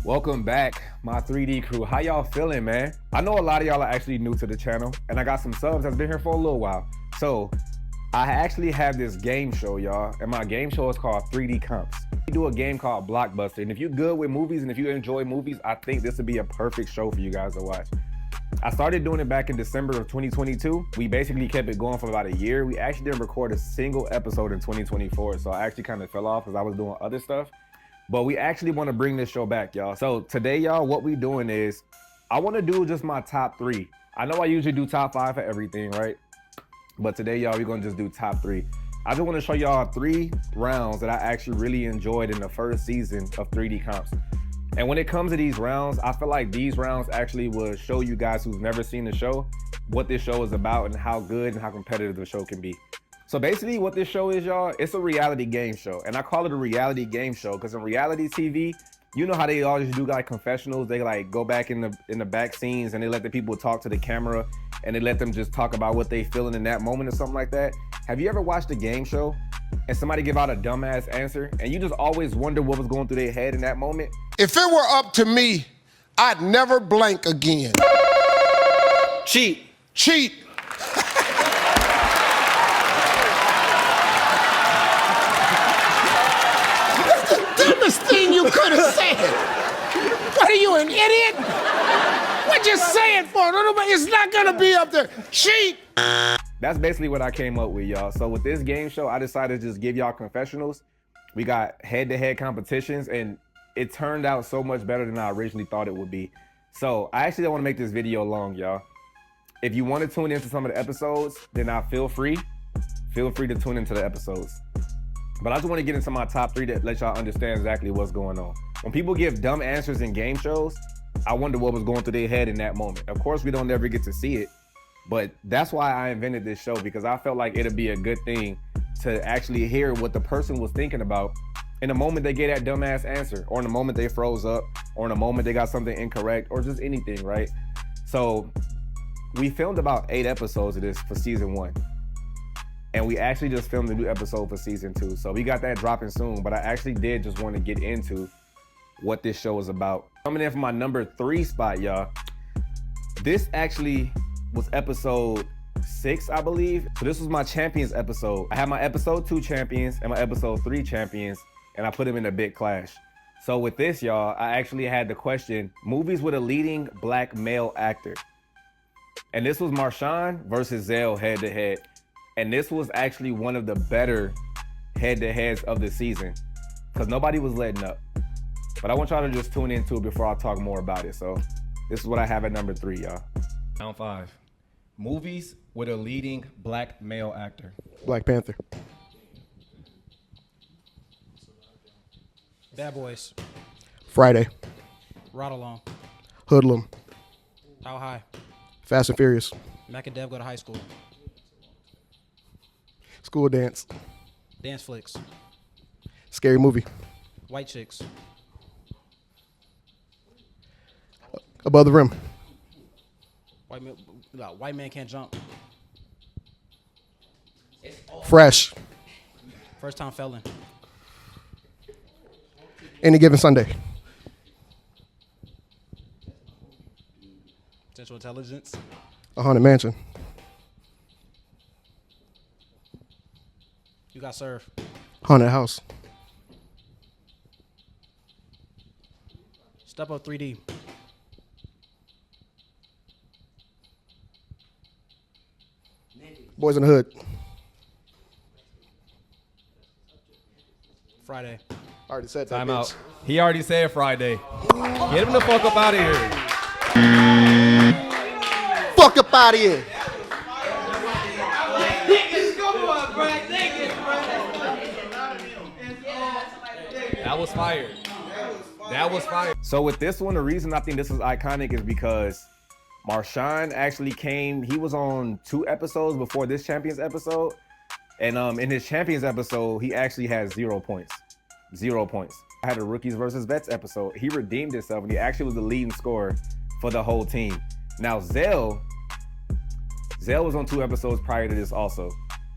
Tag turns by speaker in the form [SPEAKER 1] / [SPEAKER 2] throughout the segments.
[SPEAKER 1] Welcome back, my 3D crew. How y'all feeling, man? I know a lot of y'all are actually new to the channel, and I got some subs that's been here for a little while. So I actually have this game show, y'all, and my game show is called 3D Comps. We do a game called Blockbuster, and if you're good with movies and if you enjoy movies, I think this would be a perfect show for you guys to watch. I started doing it back in December of 2022. We basically kept it going for about a year. We actually didn't record a single episode in 2024, so I actually kind of fell off because I was doing other stuff. But we actually want to bring this show back, y'all. So today, y'all, what we doing is I want to do just my top 3. I know I usually do top 5 for everything, right? But today, y'all, we're going to just do top 3. I just want to show y'all 3 rounds that I actually really enjoyed in the first season of 3D Comps. And when it comes to these rounds, I feel like these rounds actually will show you guys who's never seen the show what this show is about and how good and how competitive the show can be. So basically what this show is, y'all, it's a reality game show. And I call it a reality game show because in reality TV, you know how they always do like confessionals. They like go back in the back scenes and they let the people talk to the camera and they let them just talk about what they feeling in that moment or something like that. Have you ever watched a game show and somebody give out a dumbass answer and you just always wonder what was going through their head in that moment?
[SPEAKER 2] If it were up to me, I'd never blank again.
[SPEAKER 3] Cheat.
[SPEAKER 2] Cheat. Dumbest thing you could have said. What are you, an idiot? What you say it for? It's not gonna be up there. Cheat.
[SPEAKER 1] That's basically what I came up with, y'all. So with this game show, I decided to just give y'all confessionals. We got head-to-head competitions, and it turned out so much better than I originally thought it would be. So I actually don't want to make this video long, y'all. If you want to tune into some of the episodes, then feel free to tune into the episodes. But I just want to get into my top 3 to let y'all understand exactly what's going on. When people give dumb answers in game shows, I wonder what was going through their head in that moment. Of course, we don't ever get to see it, but that's why I invented this show, because I felt like it'd be a good thing to actually hear what the person was thinking about in the moment they get that dumbass answer, or in the moment they froze up, or in the moment they got something incorrect, or just anything, right? So we filmed about 8 episodes of this for season 1. And we actually just filmed a new episode for season 2. So we got that dropping soon, but I actually did just want to get into what this show is about. Coming in for my number 3 spot, y'all. This actually was episode 6, I believe. So this was my champions episode. I had my episode 2 champions and my episode 3 champions, and I put them in a big clash. So with this, y'all, I actually had the question, movies with a leading black male actor. And this was Marshawn versus Zell head to head. And this was actually one of the better head-to-heads of the season because nobody was letting up. But I want y'all to just tune into it before I talk more about it. So this is what I have at number 3, y'all.
[SPEAKER 3] Round 5. Movies with a leading black male actor.
[SPEAKER 4] Black Panther.
[SPEAKER 5] Bad Boys.
[SPEAKER 4] Friday.
[SPEAKER 5] Ride Along.
[SPEAKER 4] Hoodlum.
[SPEAKER 5] How High.
[SPEAKER 4] Fast and Furious.
[SPEAKER 5] Mac and Dev Go to High School.
[SPEAKER 4] School Dance.
[SPEAKER 5] Dance Flicks.
[SPEAKER 4] Scary Movie.
[SPEAKER 5] White Chicks.
[SPEAKER 4] Above the Rim.
[SPEAKER 5] White Man Can't Jump.
[SPEAKER 4] Fresh.
[SPEAKER 5] First Time Felon.
[SPEAKER 4] Any Given Sunday.
[SPEAKER 5] Central Intelligence.
[SPEAKER 4] A Haunted Mansion.
[SPEAKER 5] You Got Served.
[SPEAKER 4] Haunted House.
[SPEAKER 5] Step Up 3D.
[SPEAKER 4] Boys in the Hood.
[SPEAKER 5] Friday.
[SPEAKER 4] Already said that.
[SPEAKER 3] Time
[SPEAKER 4] bitch.
[SPEAKER 3] out. He already said Friday. Get him the fuck up out of here.
[SPEAKER 4] Fuck up out of here.
[SPEAKER 3] That was fire. That was fire.
[SPEAKER 1] So with this one, the reason I think this is iconic is because Marshawn actually came, he was on 2 episodes before this Champions episode. And in his Champions episode, he actually has 0 points. 0 points. I had a Rookies versus Vets episode. He redeemed himself and he actually was the leading scorer for the whole team. Now Zell was on 2 episodes prior to this also.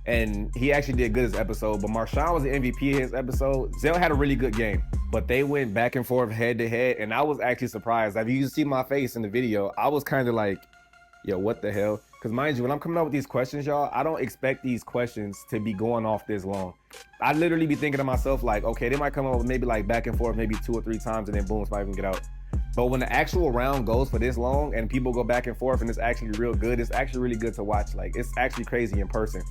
[SPEAKER 1] and he actually did good this episode, but Marshawn was the MVP of his episode. Zell had a really good game, but they went back and forth head to head, and I was actually surprised. If you see my face in the video, I was kind of like, yo, what the hell? Because mind you, when I'm coming up with these questions, y'all, I don't expect these questions to be going off this long. I literally be thinking to myself like, okay, they might come up with maybe like back and forth, maybe 2 or 3 times, and then boom, it's might even get out. But when the actual round goes for this long and people go back and forth and it's actually real good, it's actually really good to watch. Like, it's actually crazy in person.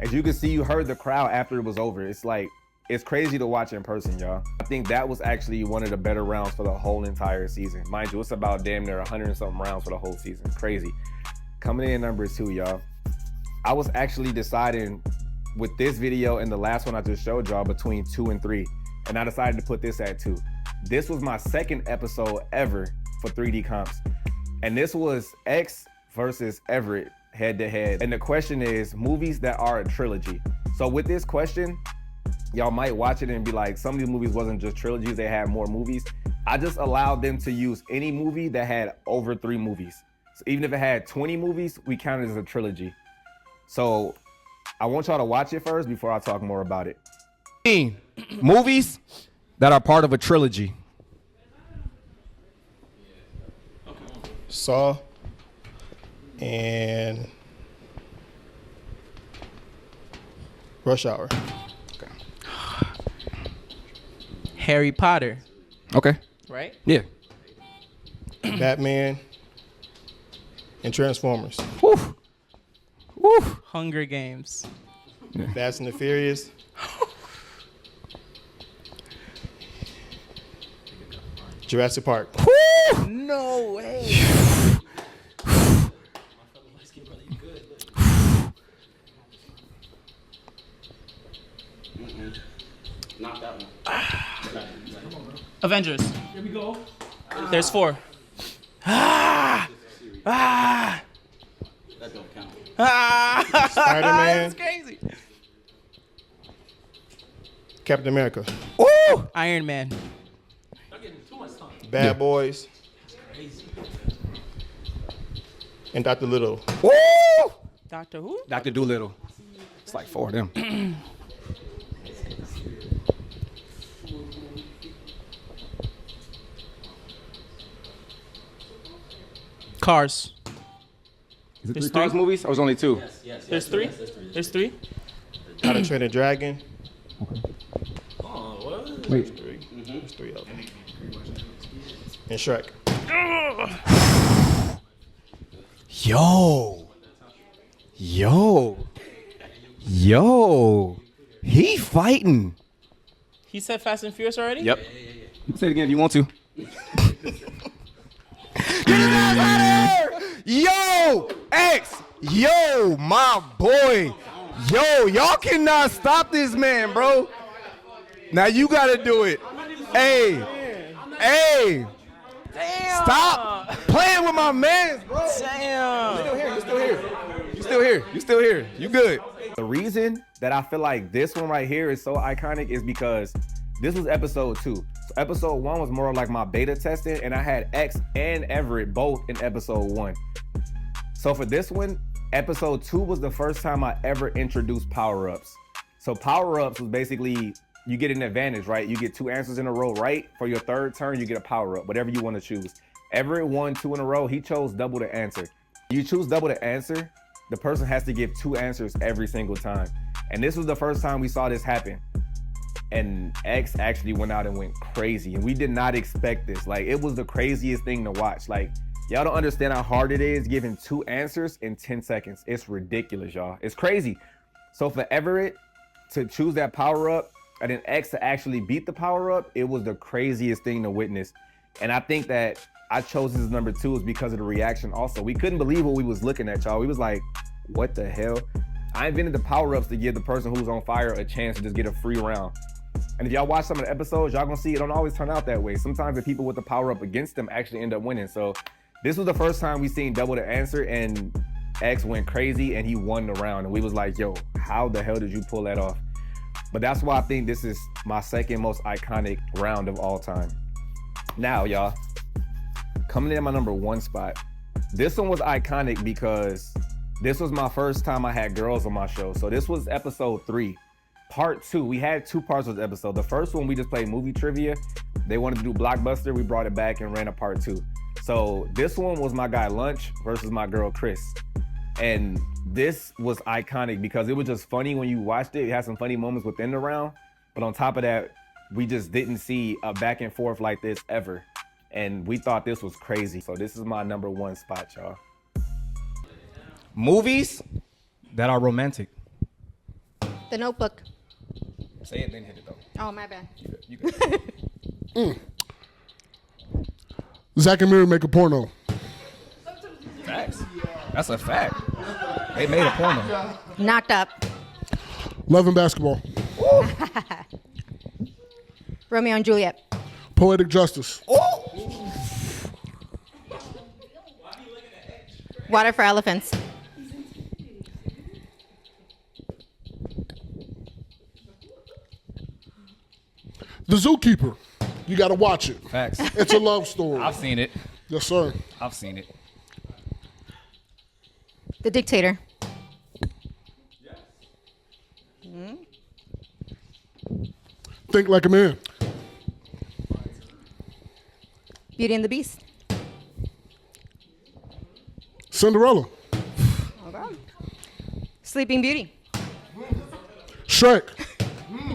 [SPEAKER 1] As you can see, you heard the crowd after it was over. It's like, it's crazy to watch in person, y'all. I think that was actually one of the better rounds for the whole entire season. Mind you, it's about damn near 100 and something rounds for the whole season. Crazy. Coming in number 2, y'all. I was actually deciding with this video and the last one I just showed y'all between 2 and 3. And I decided to put this at 2. This was my second episode ever for 3D comps. And this was X versus Everett head to head. And the question is movies that are a trilogy. So with this question, y'all might watch it and be like, some of these movies wasn't just trilogies, they had more movies. I just allowed them to use any movie that had over 3 movies. So even if it had 20 movies, we count it as a trilogy. So I want y'all to watch it first before I talk more about it.
[SPEAKER 3] Movies that are part of a trilogy.
[SPEAKER 4] Saw and Rush Hour.
[SPEAKER 6] Harry Potter,
[SPEAKER 3] Okay.
[SPEAKER 6] right?
[SPEAKER 3] Yeah.
[SPEAKER 4] Batman and Transformers.
[SPEAKER 3] Woo. Woo.
[SPEAKER 6] Hunger Games.
[SPEAKER 4] Fast and the Furious. Jurassic Park.
[SPEAKER 6] No way.
[SPEAKER 7] Not that one.
[SPEAKER 6] Avengers. Here we go. There's 4.
[SPEAKER 7] That don't count.
[SPEAKER 4] Spider-Man.
[SPEAKER 6] That's crazy.
[SPEAKER 4] Captain America.
[SPEAKER 3] Ooh.
[SPEAKER 6] Iron Man.
[SPEAKER 4] Bad Boys. And Dr. Little.
[SPEAKER 3] Woo.
[SPEAKER 6] Doctor Who?
[SPEAKER 3] Dr. Doolittle. It's like 4 of them.
[SPEAKER 6] Cars.
[SPEAKER 3] Is it
[SPEAKER 6] There's
[SPEAKER 3] 3 Cars
[SPEAKER 6] three?
[SPEAKER 3] movies? Or was it only 2?
[SPEAKER 6] There's 3? There's 3?
[SPEAKER 4] How to Train a Dragon.
[SPEAKER 3] Wait.
[SPEAKER 4] There's 3 of them. And Shrek.
[SPEAKER 3] Yo. He fighting.
[SPEAKER 6] He said Fast and Furious already?
[SPEAKER 3] Yep. You can say it again if you want to. Yo, X. Yo, my boy. Yo, y'all cannot stop this man, bro. Now you gotta do it. Hey.
[SPEAKER 6] Damn.
[SPEAKER 3] Stop playing with my man, bro.
[SPEAKER 6] Damn.
[SPEAKER 3] You still here. You good.
[SPEAKER 1] The reason that I feel like this one right here is so iconic is because this was episode 2. So episode 1 was more like my beta testing, and I had X and Everett both in episode 1. So for this one, episode 2 was the first time I ever introduced power-ups. So power-ups was basically, you get an advantage, right? You get 2 answers in a row right. For your 3rd turn, you get a power-up, whatever you want to choose. Everett won 2 in a row. He chose double the answer. You choose double the answer, the person has to give 2 answers every single time. And this was the first time we saw this happen. And X actually went out and went crazy. And we did not expect this. Like, it was the craziest thing to watch. Like, y'all don't understand how hard it is giving 2 answers in 10 seconds. It's ridiculous, y'all. It's crazy. So for Everett to choose that power up and then X to actually beat the power up, it was the craziest thing to witness. And I think that I chose this as number 2 is because of the reaction also. We couldn't believe what we was looking at, y'all. We was like, what the hell? I invented the power-ups to give the person who's on fire a chance to just get a free round. And if y'all watch some of the episodes, y'all gonna see it don't always turn out that way. Sometimes the people with the power-up against them actually end up winning. So this was the first time we seen double the answer, and X went crazy and he won the round. And we was like, yo, how the hell did you pull that off? But that's why I think this is my second most iconic round of all time. Now, y'all, coming in at my number 1 spot. This one was iconic because This was my first time I had girls on my show. So this was episode 3. Part 2, we had 2 parts of the episode. The first one, we just played movie trivia. They wanted to do Blockbuster. We brought it back and ran a part 2. So this one was my guy Lunch versus my girl Chris. And this was iconic because it was just funny when you watched it. It had some funny moments within the round. But on top of that, we just didn't see a back and forth like this ever. And we thought this was crazy. So this is my number 1 spot, y'all.
[SPEAKER 3] Movies that are romantic.
[SPEAKER 8] The Notebook.
[SPEAKER 3] Say it, then hit it though.
[SPEAKER 8] Oh, my bad.
[SPEAKER 3] You good.
[SPEAKER 2] Zach and Miri make a porno.
[SPEAKER 3] Facts. That's a fact. They made a porno.
[SPEAKER 8] Knocked Up.
[SPEAKER 2] Love and Basketball.
[SPEAKER 8] Romeo and Juliet.
[SPEAKER 2] Poetic Justice.
[SPEAKER 8] Water for Elephants.
[SPEAKER 2] The Zookeeper. You got to watch it.
[SPEAKER 3] Facts.
[SPEAKER 2] It's a love story.
[SPEAKER 3] I've seen it.
[SPEAKER 2] Yes, sir.
[SPEAKER 3] I've seen it.
[SPEAKER 8] The Dictator.
[SPEAKER 2] Think Like a Man.
[SPEAKER 8] Beauty and the Beast.
[SPEAKER 2] Cinderella.
[SPEAKER 8] Okay. Sleeping Beauty.
[SPEAKER 2] Shrek.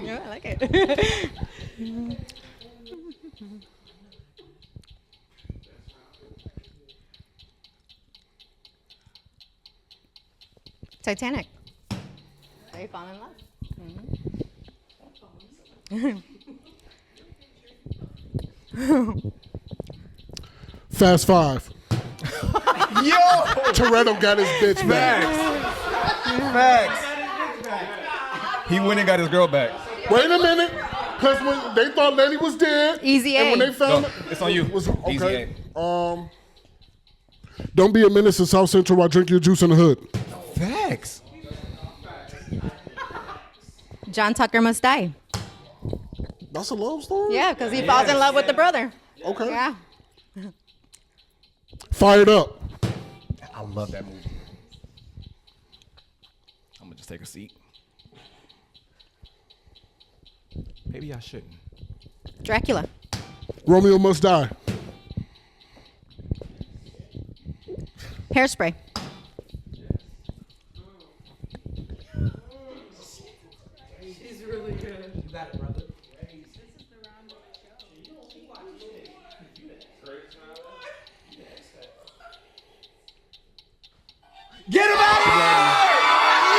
[SPEAKER 8] Yeah, I like it. Titanic. They fall in love.
[SPEAKER 2] Fast Five.
[SPEAKER 3] Yo!
[SPEAKER 2] Toretto got his bitch back.
[SPEAKER 3] Facts. He went and got his girl back.
[SPEAKER 2] Wait a minute. Because when they thought Lenny was dead.
[SPEAKER 8] Easy
[SPEAKER 2] And
[SPEAKER 8] A.
[SPEAKER 2] when they found
[SPEAKER 3] No, it's on you.
[SPEAKER 2] was
[SPEAKER 3] Easy
[SPEAKER 2] okay.
[SPEAKER 3] A.
[SPEAKER 2] Don't be a menace in South Central while drinking your juice in the hood.
[SPEAKER 3] Facts.
[SPEAKER 8] John Tucker Must Die.
[SPEAKER 2] That's a love story?
[SPEAKER 8] Yeah, because he falls in love with the brother.
[SPEAKER 2] Okay.
[SPEAKER 8] Yeah.
[SPEAKER 2] Fired Up.
[SPEAKER 3] I love that movie. I'm gonna just take a seat. Maybe I shouldn't.
[SPEAKER 8] Dracula.
[SPEAKER 2] Romeo Must Die.
[SPEAKER 8] Hairspray.
[SPEAKER 3] Get him out of here!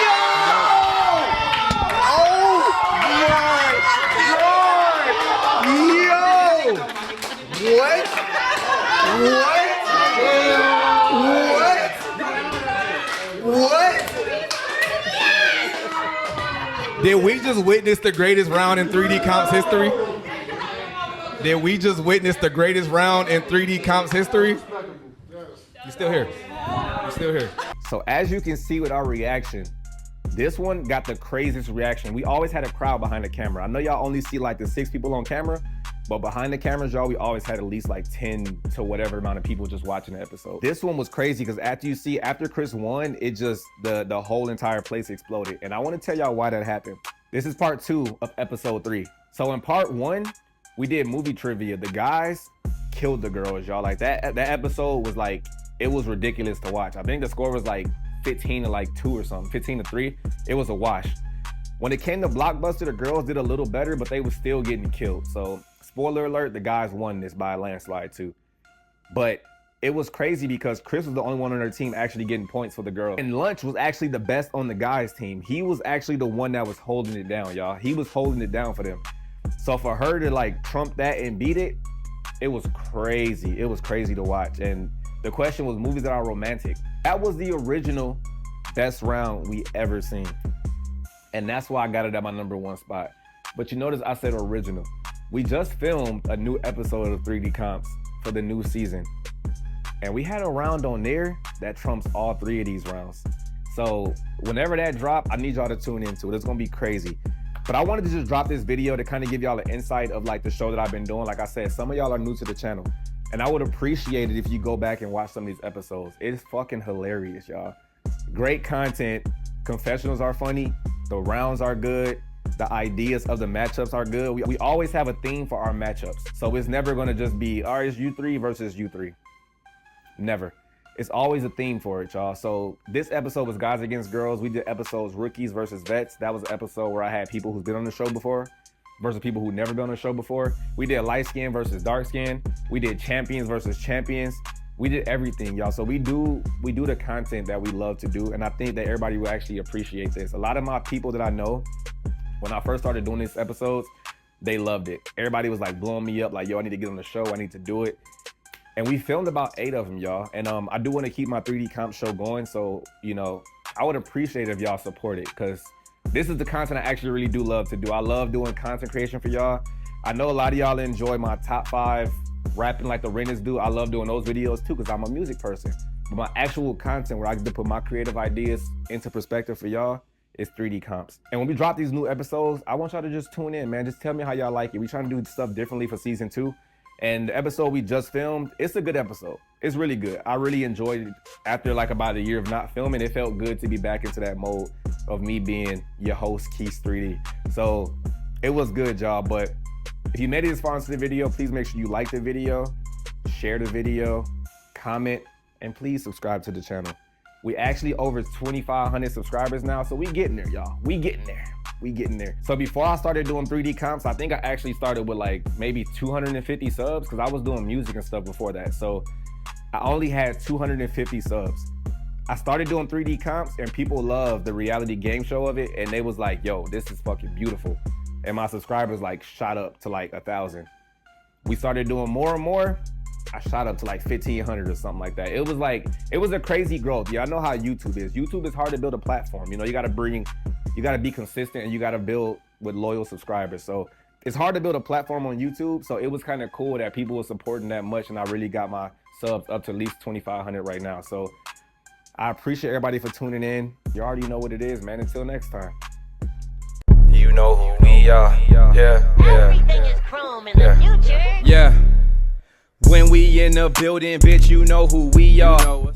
[SPEAKER 3] Yo! Oh my God! Yo! What? What? Did we just witness the greatest round in 3D Comps history? Did we just witness the greatest round in 3D Comps history? You still here? You still here?
[SPEAKER 1] So as you can see with our reaction, this one got the craziest reaction. We always had a crowd behind the camera. I know y'all only see like the 6 people on camera, but behind the cameras, y'all, we always had at least like 10 to whatever amount of people just watching the episode. This one was crazy because after Chris won, it just, the whole entire place exploded. And I want to tell y'all why that happened. This is part 2 of episode 3. So in part 1, we did movie trivia. The guys killed the girls, y'all. Like that episode was like, it was ridiculous to watch. I think the score was like 15 to like 2 or something, 15 to 3. It was a wash. When it came to Blockbuster, the girls did a little better, but they were still getting killed. So spoiler alert, the guys won this by a landslide too. But it was crazy because Chris was the only one on their team actually getting points for the girls. And Lunch was actually the best on the guys team. He was actually the one that was holding it down, y'all. He was holding it down for them. So for her to like trump that and beat it, it was crazy. It was crazy to watch. And the question was movies that are romantic. That was the original best round we ever seen. And that's why I got it at my number 1 spot. But you notice I said original. We just filmed a new episode of 3D Comps for the new season. And we had a round on there that trumps all 3 of these rounds. So whenever that drop, I need y'all to tune into it. It's gonna be crazy. But I wanted to just drop this video to kind of give y'all an insight of like the show that I've been doing. Like I said, some of y'all are new to the channel. And I would appreciate it if you go back and watch some of these episodes. It's fucking hilarious, y'all. great content. Confessionals are funny. The rounds are good. The ideas of the matchups are good. We always have a theme for our matchups. So it's never gonna just be, all right, it's you three versus you three. Never. It's always a theme for it, y'all. So this episode was guys against girls. We did episodes rookies versus vets. That was an episode where I had people who's been on the show before versus people who never been on the show before. We did light skin versus dark skin. We did champions versus champions. We did everything, y'all. So we do the content that we love to do, and I think that everybody will actually appreciate this. A lot of my people that I know, when I first started doing these episodes, they loved it. Everybody was like blowing me up, like, yo, I need to get on the show. I need to do it. And we filmed about 8 of them, y'all. And I do want to keep my 3D comp show going. So, you know, I would appreciate if y'all support it, because this is the content I actually really do love to do. I love doing content creation for y'all. I know a lot of y'all enjoy my top 5 rapping like the Renners do. I love doing those videos too, because I'm a music person. But my actual content where I get to put my creative ideas into perspective for y'all is 3D comps. And when we drop these new episodes, I want y'all to just tune in, man. Just tell me how y'all like it. We trying to do stuff differently for season 2. And the episode we just filmed, it's a good episode. It's really good. I really enjoyed it. After like about a year of not filming, it felt good to be back into that mode of me being your host, Keys 3D. So it was good, y'all. But if you made it this far into the video, please make sure you like the video, share the video, comment, and please subscribe to the channel. We actually over 2,500 subscribers now, so we getting there, y'all. We getting there. We getting there. So before I started doing 3D comps, I think I actually started with like maybe 250 subs, because I was doing music and stuff before that. So I only had 250 subs. I started doing 3D comps and people loved the reality game show of it, and they was like, yo, this is fucking beautiful. And my subscribers like shot up to like 1,000. We started doing more and more. I shot up to like 1,500 or something like that. It was a crazy growth. Yeah, I know how YouTube is. YouTube is hard to build a platform. You know, you gotta be consistent, and you gotta build with loyal subscribers. So it's hard to build a platform on YouTube. So it was kind of cool that people were supporting that much, and I really got my subs up to at least 2,500 right now. So I appreciate everybody for tuning in. You already know what it is, man. Until next time.
[SPEAKER 3] You know who we are.
[SPEAKER 9] Everything is chrome in the future.
[SPEAKER 3] Yeah. When we in the building, bitch, you know who we are.